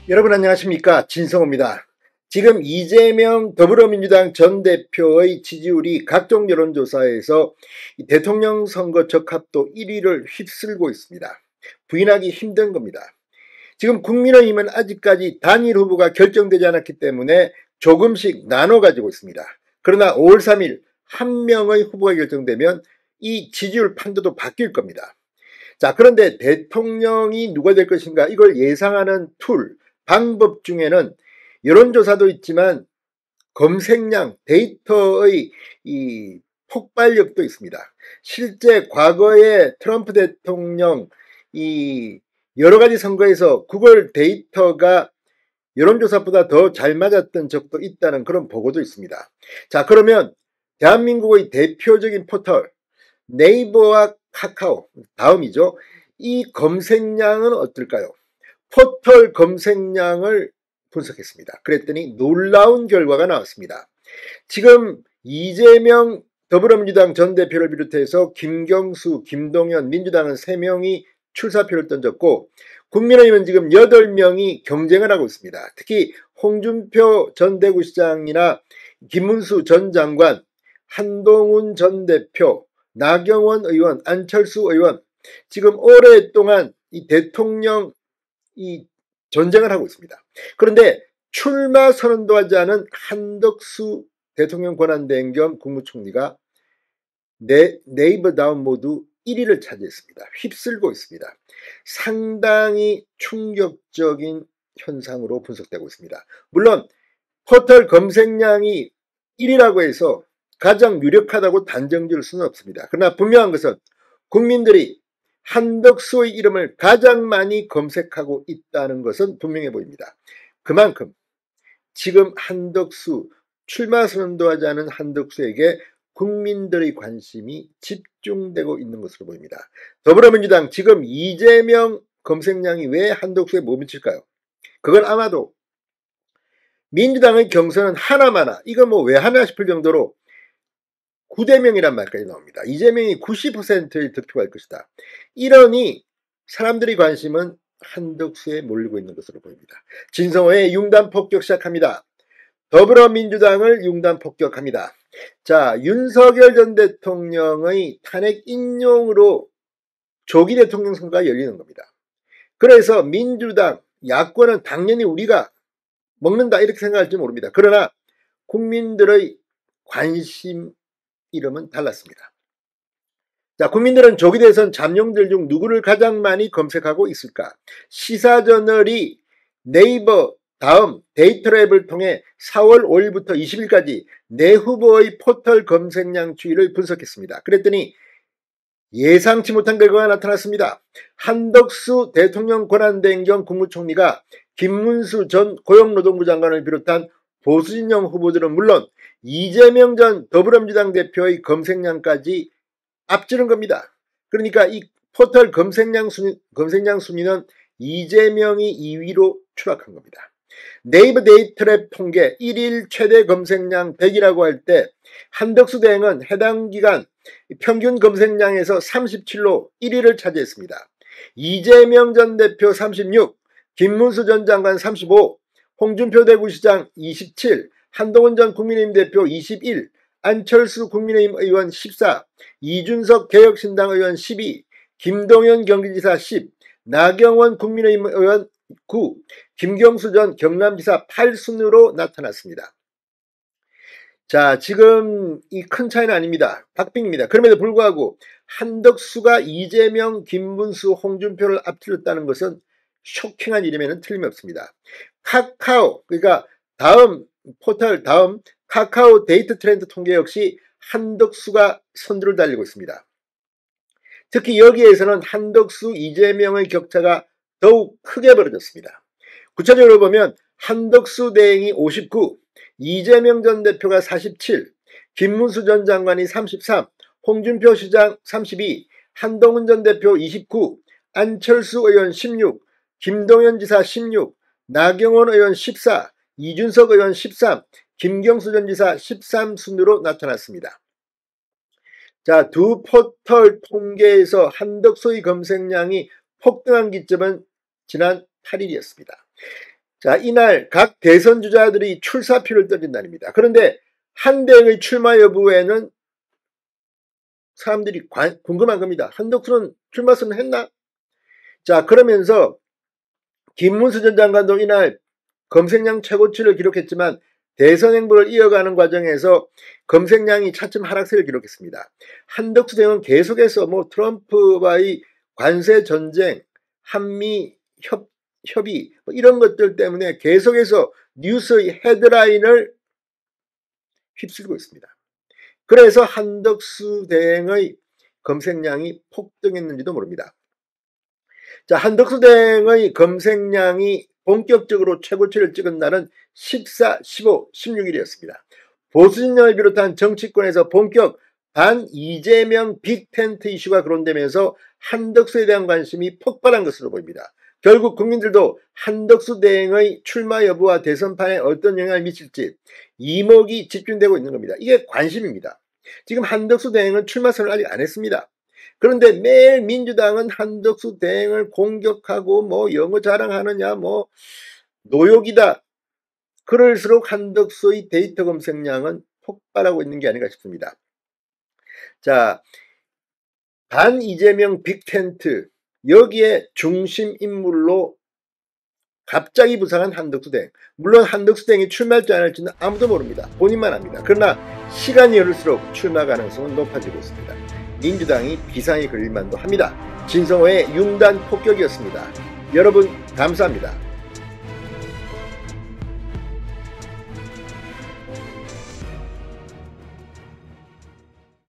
여러분 안녕하십니까, 진성호입니다. 지금 이재명 더불어민주당 전 대표의 지지율이 각종 여론조사에서 대통령 선거 적합도 1위를 휩쓸고 있습니다. 부인하기 힘든 겁니다. 지금 국민의힘은 아직까지 단일 후보가 결정되지 않았기 때문에 조금씩 나눠 가지고 있습니다. 그러나 5월 3일 한 명의 후보가 결정되면 이 지지율 판도도 바뀔 겁니다. 자, 그런데 대통령이 누가 될 것인가, 이걸 예상하는 툴, 방법 중에는 여론조사도 있지만 검색량, 데이터의 이 폭발력도 있습니다. 실제 과거에 트럼프 대통령 이 여러 가지 선거에서 구글 데이터가 여론조사보다 더 잘 맞았던 적도 있다는 그런 보고도 있습니다. 자, 그러면 대한민국의 대표적인 포털 네이버와 카카오, 다음이죠. 이 검색량은 어떨까요? 포털 검색량을 분석했습니다. 그랬더니 놀라운 결과가 나왔습니다. 지금 이재명 더불어민주당 전 대표를 비롯해서 김경수, 김동연, 민주당은 3명이 출사표를 던졌고, 국민의힘은 지금 8명이 경쟁을 하고 있습니다. 특히 홍준표 전 대구시장이나 김문수 전 장관, 한동훈 전 대표, 나경원 의원, 안철수 의원, 지금 오랫동안 이 대통령 이 전쟁을 하고 있습니다. 그런데 출마 선언도 하지 않은 한덕수 대통령 권한대행 겸 국무총리가 네이버 다운 모두 1위를 차지했습니다. 휩쓸고 있습니다. 상당히 충격적인 현상으로 분석되고 있습니다. 물론 포털 검색량이 1위라고 해서 가장 유력하다고 단정 지을 수는 없습니다. 그러나 분명한 것은 국민들이 한덕수의 이름을 가장 많이 검색하고 있다는 것은 분명해 보입니다. 그만큼 지금 한덕수, 출마 선언도 하지 않은 한덕수에게 국민들의 관심이 집중되고 있는 것으로 보입니다. 더불어민주당 지금 이재명 검색량이 왜 한덕수에 못 미칠까요? 그건 아마도 민주당의 경선은 하나마나, 이거 뭐 왜 하나 싶을 정도로 9대0이란 말까지 나옵니다. 이재명이 90%의 득표할 것이다. 이러니 사람들의 관심은 한덕수에 몰리고 있는 것으로 보입니다. 진성호의 융단 폭격 시작합니다. 더불어민주당을 융단 폭격합니다. 자, 윤석열 전 대통령의 탄핵 인용으로 조기 대통령 선거가 열리는 겁니다. 그래서 민주당, 야권은 당연히 우리가 먹는다 이렇게 생각할지 모릅니다. 그러나 국민들의 관심 이름은 달랐습니다. 자, 국민들은 조기 대선 잠룡들 중 누구를 가장 많이 검색하고 있을까? 시사저널이 네이버 다음 데이터 앱을 통해 4월 5일부터 20일까지 네 후보의 포털 검색량 추이를 분석했습니다. 그랬더니 예상치 못한 결과가 나타났습니다. 한덕수 대통령 권한대행 겸 국무총리가 김문수 전 고용노동부 장관을 비롯한 보수진영 후보들은 물론 이재명 전 더불어민주당 대표의 검색량까지 앞지른 겁니다. 그러니까 이 포털 검색량 순위는 이재명이 2위로 추락한 겁니다. 네이버 데이터랩 통계 1일 최대 검색량 100이라고 할 때 한덕수 대행은 해당 기간 평균 검색량에서 37로 1위를 차지했습니다. 이재명 전 대표 36, 김문수 전 장관 35, 홍준표 대구시장 27, 한동훈 전 국민의힘 대표 21, 안철수 국민의힘 의원 14, 이준석 개혁신당 의원 12, 김동연 경기지사 10, 나경원 국민의힘 의원 9, 김경수 전 경남지사 8순으로 나타났습니다. 자, 지금 이 큰 차이는 아닙니다. 박빙입니다. 그럼에도 불구하고 한덕수가 이재명, 김문수, 홍준표를 앞질렀다는 것은 쇼킹한 일임에는 틀림없습니다. 카카오, 그러니까 다음 포털 다음 카카오 데이터 트렌드 통계 역시 한덕수가 선두를 달리고 있습니다. 특히 여기에서는 한덕수, 이재명의 격차가 더욱 크게 벌어졌습니다. 구체적으로 보면 한덕수 대행이 59, 이재명 전 대표가 47, 김문수 전 장관이 33, 홍준표 시장 32, 한동훈 전 대표 29, 안철수 의원 16, 김동연 지사 16, 나경원 의원 14, 이준석 의원 13, 김경수 전 지사 13순으로 나타났습니다. 자, 두 포털 통계에서 한덕수의 검색량이 폭등한 기점은 지난 8일이었습니다. 자, 이날 각 대선 주자들이 출사표를 던진 날입니다. 그런데 한대행의 출마 여부에는 사람들이 궁금한 겁니다. 한덕수는 출마 선언했나? 자, 그러면서 김문수 전 장관도 이날 검색량 최고치를 기록했지만 대선 행보를 이어가는 과정에서 검색량이 차츰 하락세를 기록했습니다. 한덕수 대행은 계속해서 트럼프와의 관세 전쟁, 한미 협의 이런 것들 때문에 계속해서 뉴스의 헤드라인을 휩쓸고 있습니다. 그래서 한덕수 대행의 검색량이 폭등했는지도 모릅니다. 자, 한덕수 대행의 검색량이 본격적으로 최고치를 찍은 날은 14, 15, 16일이었습니다. 보수진영을 비롯한 정치권에서 본격 반 이재명 빅텐트 이슈가 거론되면서 한덕수에 대한 관심이 폭발한 것으로 보입니다. 결국 국민들도 한덕수 대행의 출마 여부와 대선판에 어떤 영향을 미칠지 이목이 집중되고 있는 겁니다. 이게 관심입니다. 지금 한덕수 대행은 출마 선언을 아직 안 했습니다. 그런데 매일 민주당은 한덕수 대행을 공격하고 영어 자랑하느냐 노욕이다. 그럴수록 한덕수의 데이터 검색량은 폭발하고 있는 게 아닌가 싶습니다. 자, 반 이재명 빅텐트 여기에 중심 인물로 갑자기 부상한 한덕수 대행. 물론 한덕수 대행이 출마할지 안 할지는 아무도 모릅니다. 본인만 압니다. 그러나 시간이 흐를수록 출마 가능성은 높아지고 있습니다. 민주당이 비상이 걸릴 만도 합니다. 진성호의 융단 폭격이었습니다. 여러분 감사합니다.